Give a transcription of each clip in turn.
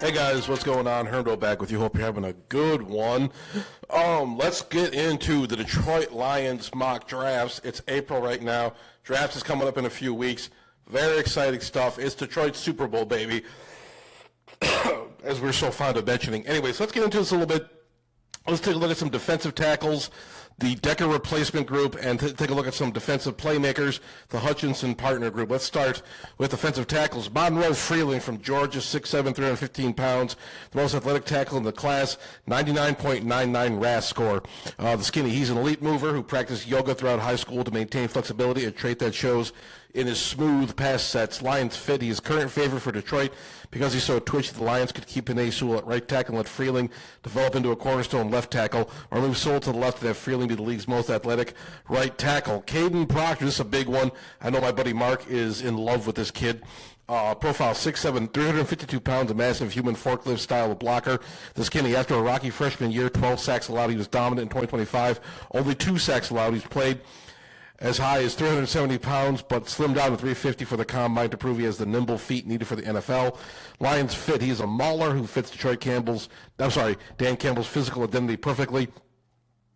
Hey guys, what's going on? Hermdo back with you. Hope you're having a good one. Let's get into the Detroit Lions mock drafts. It's April right now. Draft is coming up in a few weeks. Very exciting stuff. It's Detroit's Super Bowl, baby, as we're so fond of mentioning. Anyways, let's get into this a little bit. Let's take a look at some defensive tackles, the Decker replacement group, and take a look at some defensive playmakers, the Hutchinson partner group. Let's start with defensive tackles. Monroe Freeling from Georgia, 6'7", 315 pounds, the most athletic tackle in the class, 99.99 RAS score. The skinny, he's an elite mover who practiced yoga throughout high school to maintain flexibility, a trait that shows in his smooth pass sets. Lions fit. He is current favorite for Detroit because he's so twitchy. The Lions could keep Panay Sewell at right tackle and let Freeling develop into a cornerstone left tackle, or move Sewell to the left and have Freeling be the league's most athletic right tackle. Caden Proctor, this is a big one. I know my buddy Mark is in love with this kid. Profile 6'7", 352 pounds, a massive human forklift style of blocker. The skinny, after a rocky freshman year, 12 sacks allowed. He was dominant in 2025. Only 2 sacks allowed. He's played as high as 370 pounds, but slimmed down to 350 for the combine to prove he has the nimble feet needed for the NFL. Lions fit. He's a mauler who fits Dan Campbell's physical identity perfectly.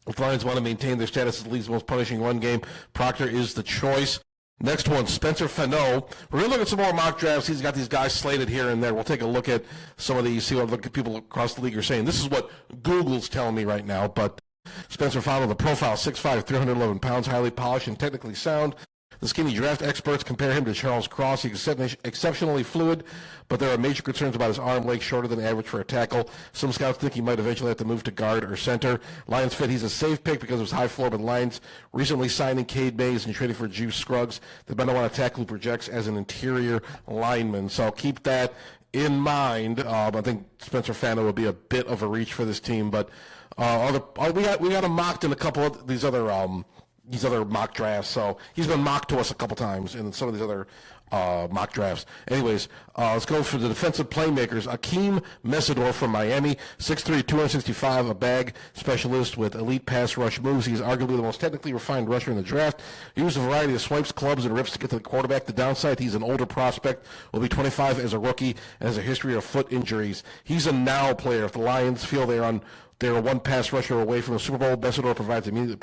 If the Lions want to maintain their status as the league's most punishing run game, Proctor is the choice. Next one, Spencer Fano. We're going to look at some more mock drafts. He's got these guys slated here and there. We'll take a look at some of these, see what people across the league are saying. This is what Google's telling me right now, but Spencer Fano, the profile, 6'5", 311 pounds, highly polished and technically sound. The skinny draft experts compare him to Charles Cross. He's exceptionally fluid, but there are major concerns about his arm length, shorter than average for a tackle. Some scouts think he might eventually have to move to guard or center. Lions fit. He's a safe pick because of his high floor, but Lions recently signing Cade Mays and trading for Juice Scruggs. They better want a tackle who projects as an interior lineman. So keep that in mind. I think Spencer Fano would be a bit of a reach for this team, but we got him mocked in a couple of these other mock drafts. So he's been mocked to us a couple times in some of these other mock drafts. Anyways, let's go for the defensive playmakers. Akeem Mesidor from Miami, 6'3", 265, a bag specialist with elite pass rush moves. He's arguably the most technically refined rusher in the draft. He used a variety of swipes, clubs, and rips to get to the quarterback. The downside, he's an older prospect, will be 25 as a rookie, and has a history of foot injuries. He's a now player. If the Lions feel they're one pass rusher away from a Super Bowl, Mesidor provides immediate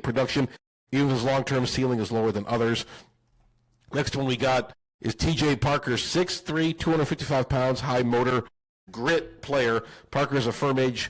production, even if his long-term ceiling is lower than others. Next one we got is T.J. Parker, 6'3", 255 pounds, high motor, grit player. Parker is a firm edge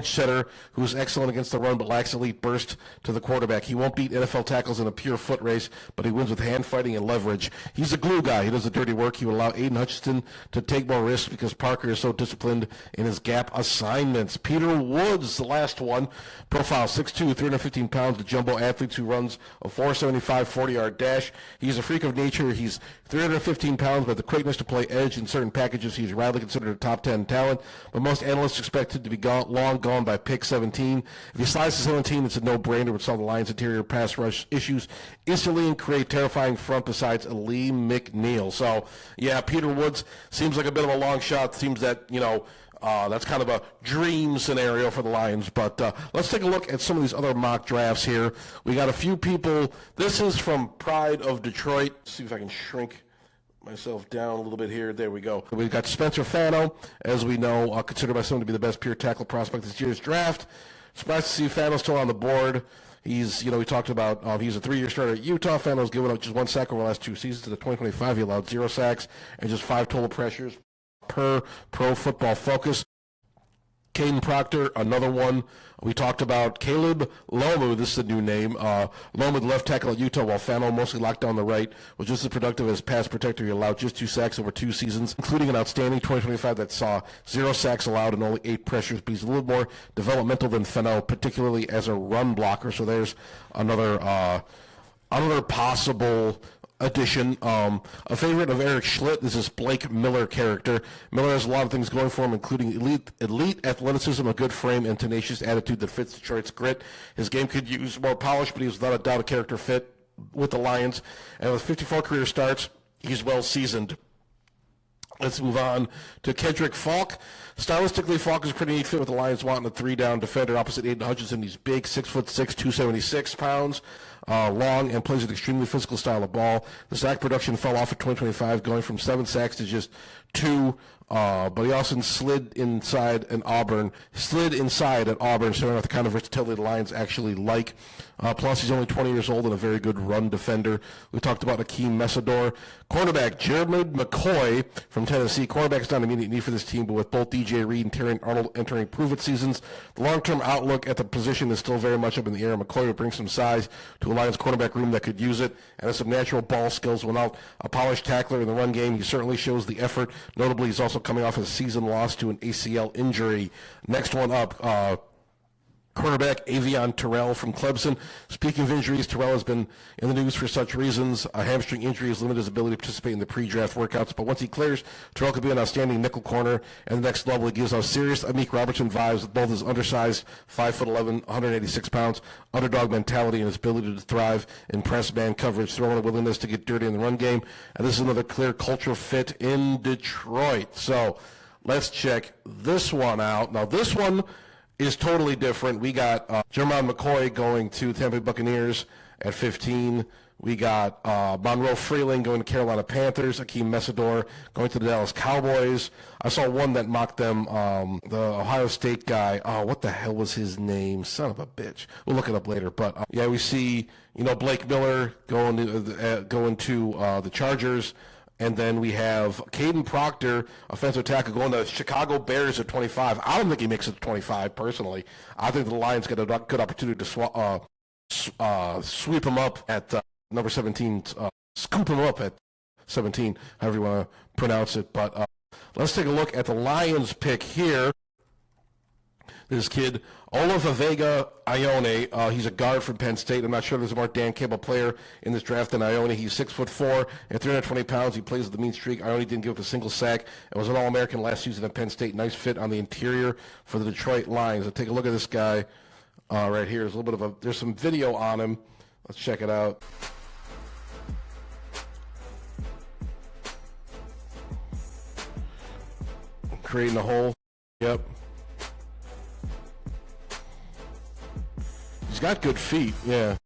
setter who is excellent against the run but lacks elite burst to the quarterback. He won't beat NFL tackles in a pure foot race, but he wins with hand fighting and leverage. He's a glue guy. He does the dirty work. He would allow Aiden Hutchinson to take more risks because Parker is so disciplined in his gap assignments. Peter Woods, the last one, profile 6'2", 315 pounds, the jumbo athlete who runs a 4.75 40-yard dash. He's a freak of nature. He's 315 pounds, but the quickness to play edge in certain packages. He's widely considered a top 10 talent, but most analysts expect him to be long gone by pick 17. If he slides to 17, it's a no-brainer. Would solve the Lions' interior pass rush issues instantly and create terrifying front besides Lee McNeil. So, yeah, Peter Woods seems like a bit of a long shot. Seems that, that's kind of a dream scenario for the Lions. But let's take a look at some of these other mock drafts here. We got a few people. This is from Pride of Detroit. Let's see if I can shrink myself down a little bit here. There we go. We've got Spencer Fano, as we know, considered by some to be the best pure tackle prospect this year's draft. Surprised to see Fano still on the board. He's, we talked about, he's a 3-year starter at Utah. Fano's given up just 1 sack over the last 2 seasons. In the 2025, he allowed 0 sacks and just 5 total pressures per Pro Football Focus. Caden Proctor, another one. We talked about Caleb Lomu. This is a new name. Lomu, the left tackle at Utah, while Fano mostly locked down the right, was just as productive as pass protector. He allowed just 2 sacks over 2 seasons, including an outstanding 2025 that saw 0 sacks allowed and only 8 pressures. But he's a little more developmental than Fano, particularly as a run blocker. So there's another possible addition. A favorite of Eric Schlitt is this Blake Miller character. Miller has a lot of things going for him, including elite athleticism, a good frame, and tenacious attitude that fits Detroit's grit. His game could use more polish, but he's without a doubt a character fit with the Lions. And with 54 career starts, he's well seasoned. Let's move on to Kedrick Falk. Stylistically, Falk is a pretty neat fit with the Lions wanting a 3-down defender opposite Aiden Hutchinson. He's big, 6'6", 276 pounds, long, and plays an extremely physical style of ball. The sack production fell off in 2025, going from 7 sacks to just 2 But he also slid inside at Auburn, showing off the kind of versatility the Lions actually like. Plus, he's only 20 years old and a very good run defender. We talked about Akeem Messidor. Cornerback Jermaine McCoy from Tennessee. Cornerback is not an immediate need for this team, but with both DJ Reed and Terry Arnold entering prove-it seasons, the long-term outlook at the position is still very much up in the air. McCoy would bring some size to a Lions cornerback room that could use it, and has some natural ball skills. Without a polished tackler in the run game, he certainly shows the effort. Notably, he's also coming off a season loss to an ACL injury. Next one up, cornerback Avion Terrell from Clemson. Speaking of injuries, Terrell has been in the news for such reasons. A hamstring injury has limited his ability to participate in the pre-draft workouts, but once he clears, Terrell could be an outstanding nickel corner, and the next level he gives off serious Amik Robertson vibes with both his undersized 5'11", 186 pounds, underdog mentality, and his ability to thrive in press man coverage, throwing a willingness to get dirty in the run game. And this is another clear cultural fit in Detroit. So let's check this one out. Now this one is totally different. We got Jermaine McCoy going to Tampa Bay Buccaneers at 15. We got Monroe Freeling going to Carolina Panthers. Akeem Messidor going to the Dallas Cowboys. I saw one that mocked them, the Ohio State guy. Oh, what the hell was his name? Son of a bitch. We'll look it up later. But, yeah, we see, Blake Miller going to the Chargers. And then we have Caden Proctor, offensive tackle, going to Chicago Bears at 25. I don't think he makes it to 25, personally. I think the Lions get a good opportunity to sweep him up at number 17, scoop him up at 17, however you want to pronounce it. But let's take a look at the Lions pick here. This kid, Olave Ione, he's a guard from Penn State. I'm not sure there's a more Dan Campbell player in this draft than Ione. He's 6'4" and 320 pounds. He plays with the mean streak. Ione didn't give up a single sack and was an All-American last season at Penn State. Nice fit on the interior for the Detroit Lions. Let's take a look at this guy right here. There's some video on him. Let's check it out. Creating a hole. Yep. He's got good feet, yeah.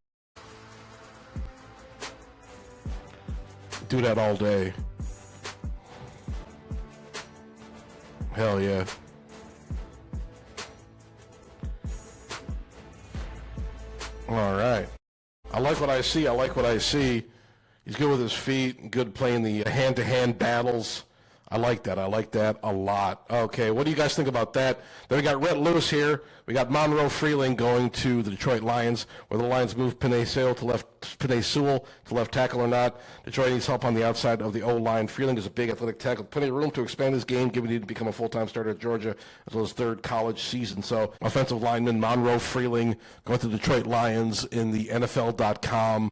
Do that all day. Hell yeah. All right. I like what I see. He's good with his feet, good playing the hand-to-hand battles. I like that a lot. Okay, what do you guys think about that? Then we got Rhett Lewis here. We got Monroe Freeling going to the Detroit Lions. Whether the Lions move Penei Sewell to left tackle or not, Detroit needs help on the outside of the O-line. Freeling is a big athletic tackle, plenty of room to expand his game, given he didn't become a full-time starter at Georgia as well as third college season. So offensive lineman Monroe Freeling going to the Detroit Lions in the NFL.com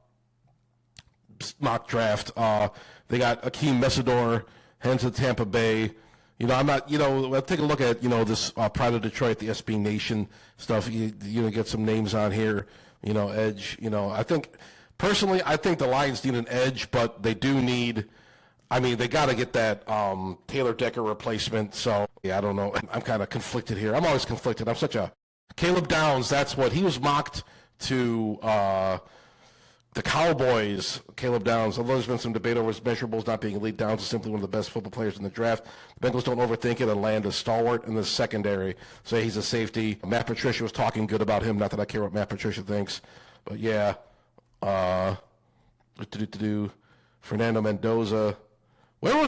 mock draft. They got Akeem Messidor, heads to Tampa Bay. Let's take a look at, this Pride of Detroit, the SB Nation stuff. You get some names on here, edge. I think the Lions need an edge, but they do need, they got to get that Taylor Decker replacement. So, yeah, I don't know. I'm kind of conflicted here. I'm always conflicted. I'm such a Caleb Downs. That's what he was mocked to. The Cowboys, Caleb Downs, although there's been some debate over his measurables not being elite, Downs is simply one of the best football players in the draft. The Bengals don't overthink it and land a stalwart in the secondary. So he's a safety. Matt Patricia was talking good about him. Not that I care what Matt Patricia thinks. But, yeah. Fernando Mendoza. Where was...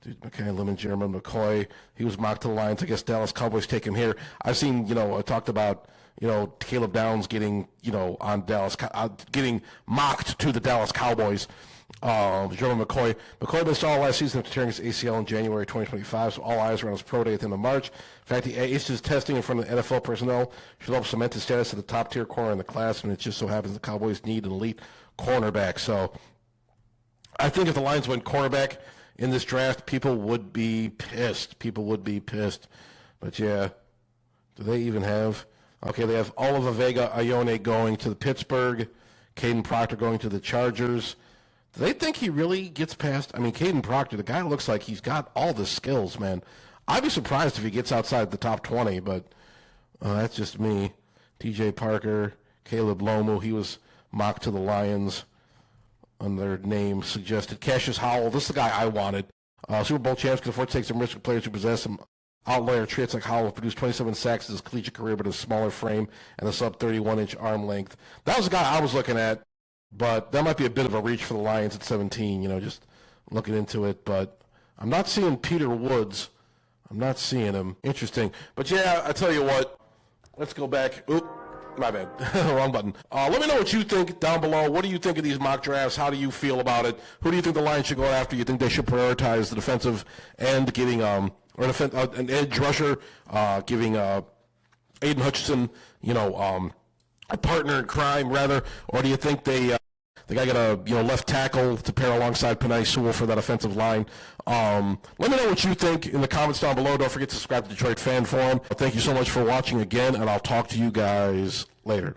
Dude, McKay, Lemon, Jeremy McCoy. He was mocked to the Lions. I guess Dallas Cowboys take him here. I've seen, I talked about... Caleb Downs getting, on Dallas, getting mocked to the Dallas Cowboys. Jerome McCoy missed all last season after tearing his ACL in January 2025, so all eyes are on his pro day at the end of March. In fact, he aced his testing in front of NFL personnel, should help cement his status at the top-tier corner in the class, and it just so happens the Cowboys need an elite cornerback. So I think if the Lions went cornerback in this draft, people would be pissed. But, yeah, do they even have... Okay, they have Olave Ione going to the Pittsburgh, Caden Proctor going to the Chargers. Do they think he really gets past? Caden Proctor, the guy looks like he's got all the skills, man. I'd be surprised if he gets outside the top 20, but that's just me. TJ Parker, Caleb Lomu, he was mocked to the Lions on their name suggested. Cassius Howell, this is the guy I wanted. Super Bowl champs can afford to take some risk with players who possess some outlier traits like Howell produced 27 sacks in his collegiate career, but a smaller frame and a sub 31-inch arm length. That was the guy I was looking at, but that might be a bit of a reach for the Lions at 17, just looking into it. But I'm not seeing Peter Woods. I'm not seeing him. Interesting. But yeah, I tell you what, let's go back. Oop, my bad. Wrong button. Let me know what you think down below. What do you think of these mock drafts? How do you feel about it? Who do you think the Lions should go after? You think they should prioritize the defensive end, getting an edge rusher, giving Aiden Hutchinson, a partner in crime, rather, or do you think they got to get a left tackle to pair alongside Penei Sewell for that offensive line? Let me know what you think in the comments down below. Don't forget to subscribe to Detroit Fan Forum. Thank you so much for watching again, and I'll talk to you guys later.